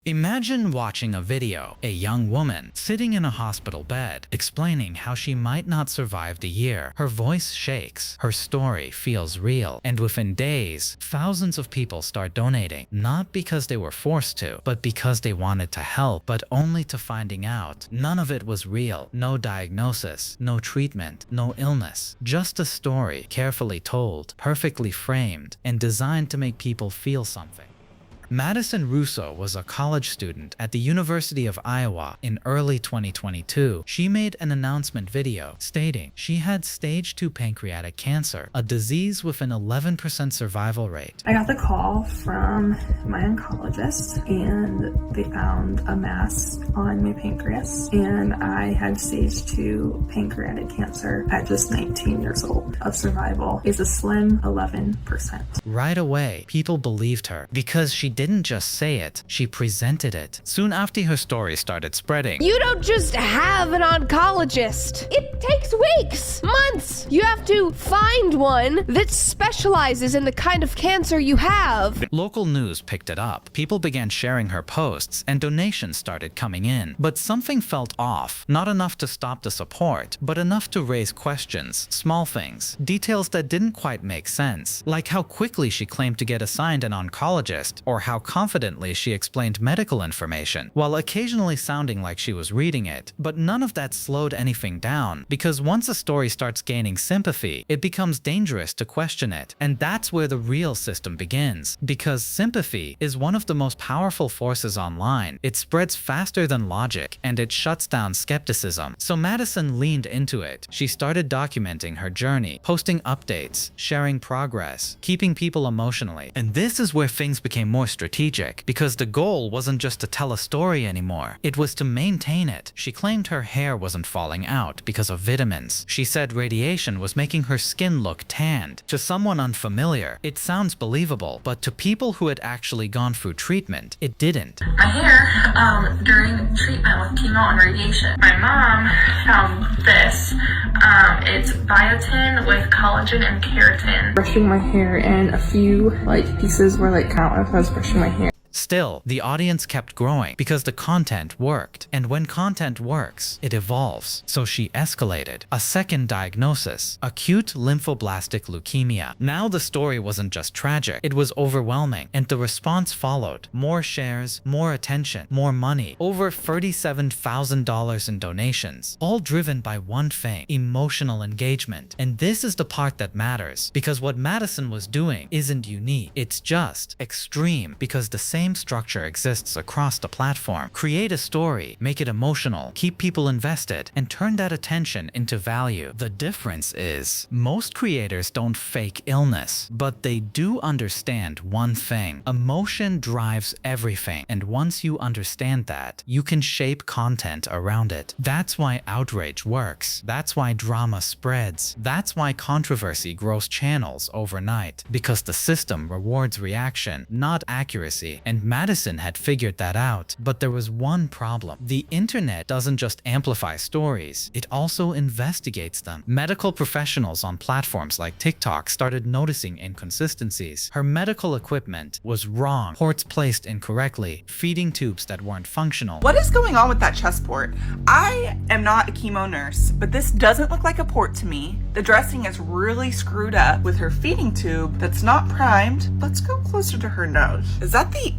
Imagine watching a video, a young woman sitting in a hospital bed, explaining how she might not survive the year. Her voice shakes, her story feels real, and within days, thousands of people start donating, not because they were forced to, but because they wanted to help, but only to finding out none of it was real. No diagnosis, no treatment, no illness. Just a story carefully told, perfectly framed, and designed to make people feel something. Madison Russo was a college student at the University of Iowa in early 2022. She made an announcement video stating she had stage 2 pancreatic cancer, a disease with an 11% survival rate. I got the call from my oncologist and they found a mass on my pancreas, and I had stage 2 pancreatic cancer at just 19 years old. Of survival is a slim 11%. Right away, people believed her because she didn't just say it, she presented it. Soon after her story started spreading, you don't just have an oncologist. It takes weeks, months. You have to find one that specializes in the kind of cancer you have. Local news picked it up. People began sharing her posts and donations started coming in. But something felt off. Not enough to stop the support, but enough to raise questions, small things, details that didn't quite make sense. Like how quickly she claimed to get assigned an oncologist, or how confidently she explained medical information, while occasionally sounding like she was reading it. But none of that slowed anything down, because once a story starts gaining sympathy, it becomes dangerous to question it. And that's where the real system begins. Because sympathy is one of the most powerful forces online. It spreads faster than logic, and it shuts down skepticism. So Madison leaned into it. She started documenting her journey, posting updates, sharing progress, keeping people emotionally. And this is where things became more strategic, because the goal wasn't just to tell a story anymore. It was to maintain it. She claimed her hair wasn't falling out because of vitamins. She said radiation was making her skin look tanned. To someone unfamiliar, it sounds believable, but to people who had actually gone through treatment, it didn't. My hair, during treatment with chemo and radiation, my mom found this. It's biotin with collagen and keratin. Brushing my hair and a few pieces were count if I was brushing my hair. Still, the audience kept growing because the content worked. And when content works, it evolves. So she escalated. A second diagnosis, acute lymphoblastic leukemia. Now the story wasn't just tragic, it was overwhelming. And the response followed. More shares, more attention, more money. Over $37,000 in donations. All driven by one thing, emotional engagement. And this is the part that matters. Because what Madison was doing isn't unique. It's just extreme, because the same structure exists across the platform. Create a story, make it emotional, keep people invested, and turn that attention into value. The difference is, most creators don't fake illness, but they do understand one thing. Emotion drives everything, and once you understand that, you can shape content around it. That's why outrage works. That's why drama spreads. That's why controversy grows channels overnight. Because the system rewards reaction, not accuracy. And Madison had figured that out. But there was one problem. The internet doesn't just amplify stories, it also investigates them. Medical professionals on platforms like TikTok started noticing inconsistencies. Her medical equipment was wrong, ports placed incorrectly, feeding tubes that weren't functional. What is going on with that chest port? I am not a chemo nurse, but this doesn't look like a port to me. The dressing is really screwed up with her feeding tube that's not primed. Let's go closer to her nose. Is that the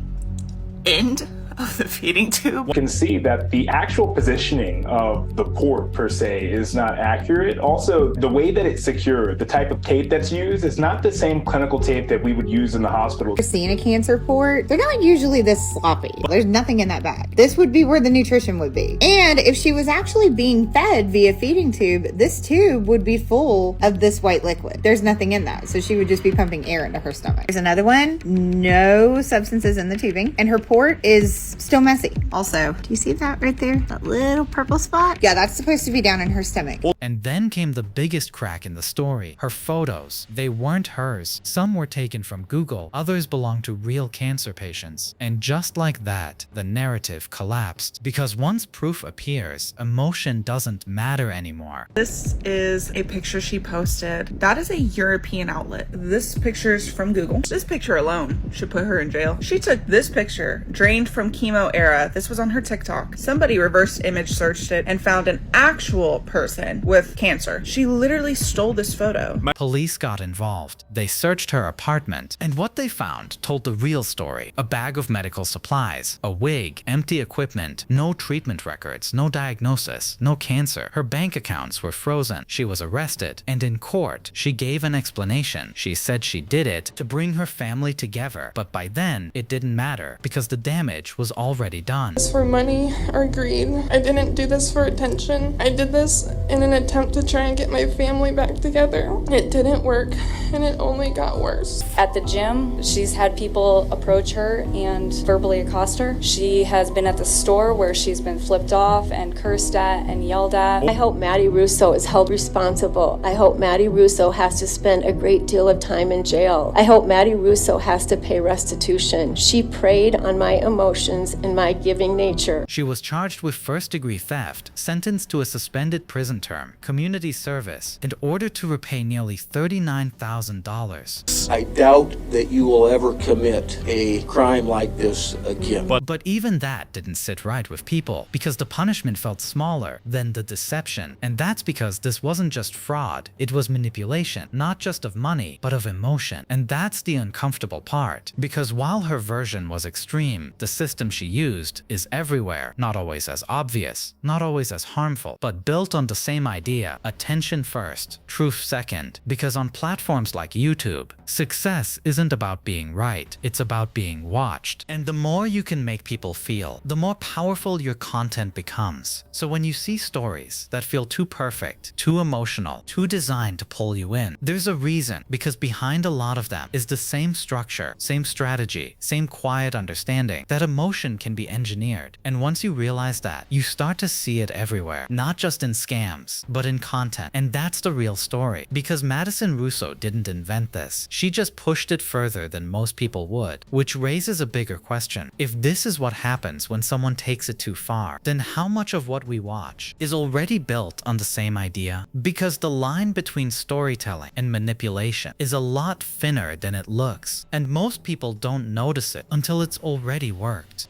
end of the feeding tube? You can see that the actual positioning of the port per se is not accurate. Also, the way that it's secured, the type of tape that's used is not the same clinical tape that we would use in the hospital. You're seeing a cancer port, they're not usually this sloppy. There's nothing in that bag. This would be where the nutrition would be. And if she was actually being fed via feeding tube, this tube would be full of this white liquid. There's nothing in that. So she would just be pumping air into her stomach. There's another one, no substances in the tubing, and her port is still messy. Also, do you see that right there? That little purple spot? Yeah, that's supposed to be down in her stomach. And then came the biggest crack in the story. Her photos. They weren't hers. Some were taken from Google, others belonged to real cancer patients. And just like that, the narrative collapsed. Because once proof appears, emotion doesn't matter anymore. This is a picture she posted. That is a European outlet. This picture is from Google. This picture alone should put her in jail. She took this picture, drained from chemo era, this was on her TikTok, somebody reverse image searched it and found an actual person with cancer. She literally stole this photo. Police got involved. They searched her apartment, and what they found told the real story. A bag of medical supplies, a wig, empty equipment, no treatment records, no diagnosis, no cancer. Her bank accounts were frozen. She was arrested, and in court, she gave an explanation. She said she did it to bring her family together, but by then, it didn't matter because the damage was already done. For money or greed. I didn't do this for attention. I did this in an attempt to try and get my family back together. It didn't work, and it only got worse. At the gym, she's had people approach her and verbally accost her. She has been at the store where she's been flipped off and cursed at and yelled at. I hope Maddie Russo is held responsible. I hope Maddie Russo has to spend a great deal of time in jail. I hope Maddie Russo has to pay restitution. She preyed on my emotions and my giving nature. She was charged with first-degree theft, sentenced to a suspended prison term, community service, and ordered to repay nearly $39,000. I doubt that you will ever commit a crime like this again. But even that didn't sit right with people, because the punishment felt smaller than the deception. And that's because this wasn't just fraud, it was manipulation, not just of money, but of emotion. And that's the uncomfortable part, because while her version was extreme, the system she used is everywhere, not always as obvious, not always as harmful, but built on the same idea: attention first, truth second. Because on platforms like YouTube, success isn't about being right, it's about being watched. And the more you can make people feel, the more powerful your content becomes. So when you see stories that feel too perfect, too emotional, too designed to pull you in, there's a reason, because behind a lot of them is the same structure, same strategy, same quiet understanding that emotion can be engineered. And once you realize that, you start to see it everywhere, not just in scams, but in content. And that's the real story, because Madison Russo didn't invent this. She just pushed it further than most people would, which raises a bigger question. If this is what happens when someone takes it too far, then how much of what we watch is already built on the same idea? Because the line between storytelling and manipulation is a lot thinner than it looks, and most people don't notice it until it's already worked.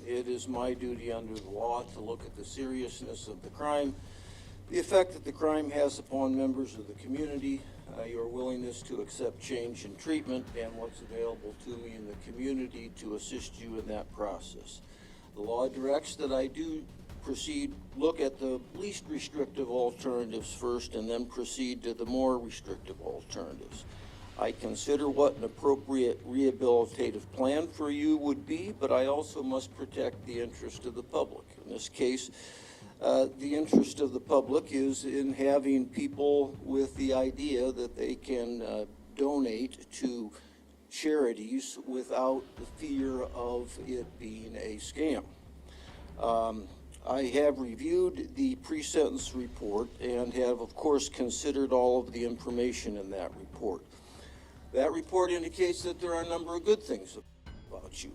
It is my duty under the law to look at the seriousness of the crime, the effect that the crime has upon members of the community, your willingness to accept change in treatment, and what's available to me in the community to assist you in that process. The law directs that I do look at the least restrictive alternatives first and then proceed to the more restrictive alternatives. I consider what an appropriate rehabilitative plan for you would be, but I also must protect the interest of the public. In this case, the interest of the public is in having people with the idea that they can donate to charities without the fear of it being a scam. I have reviewed the pre-sentence report and have, of course, considered all of the information in that report. That report indicates that there are a number of good things about you.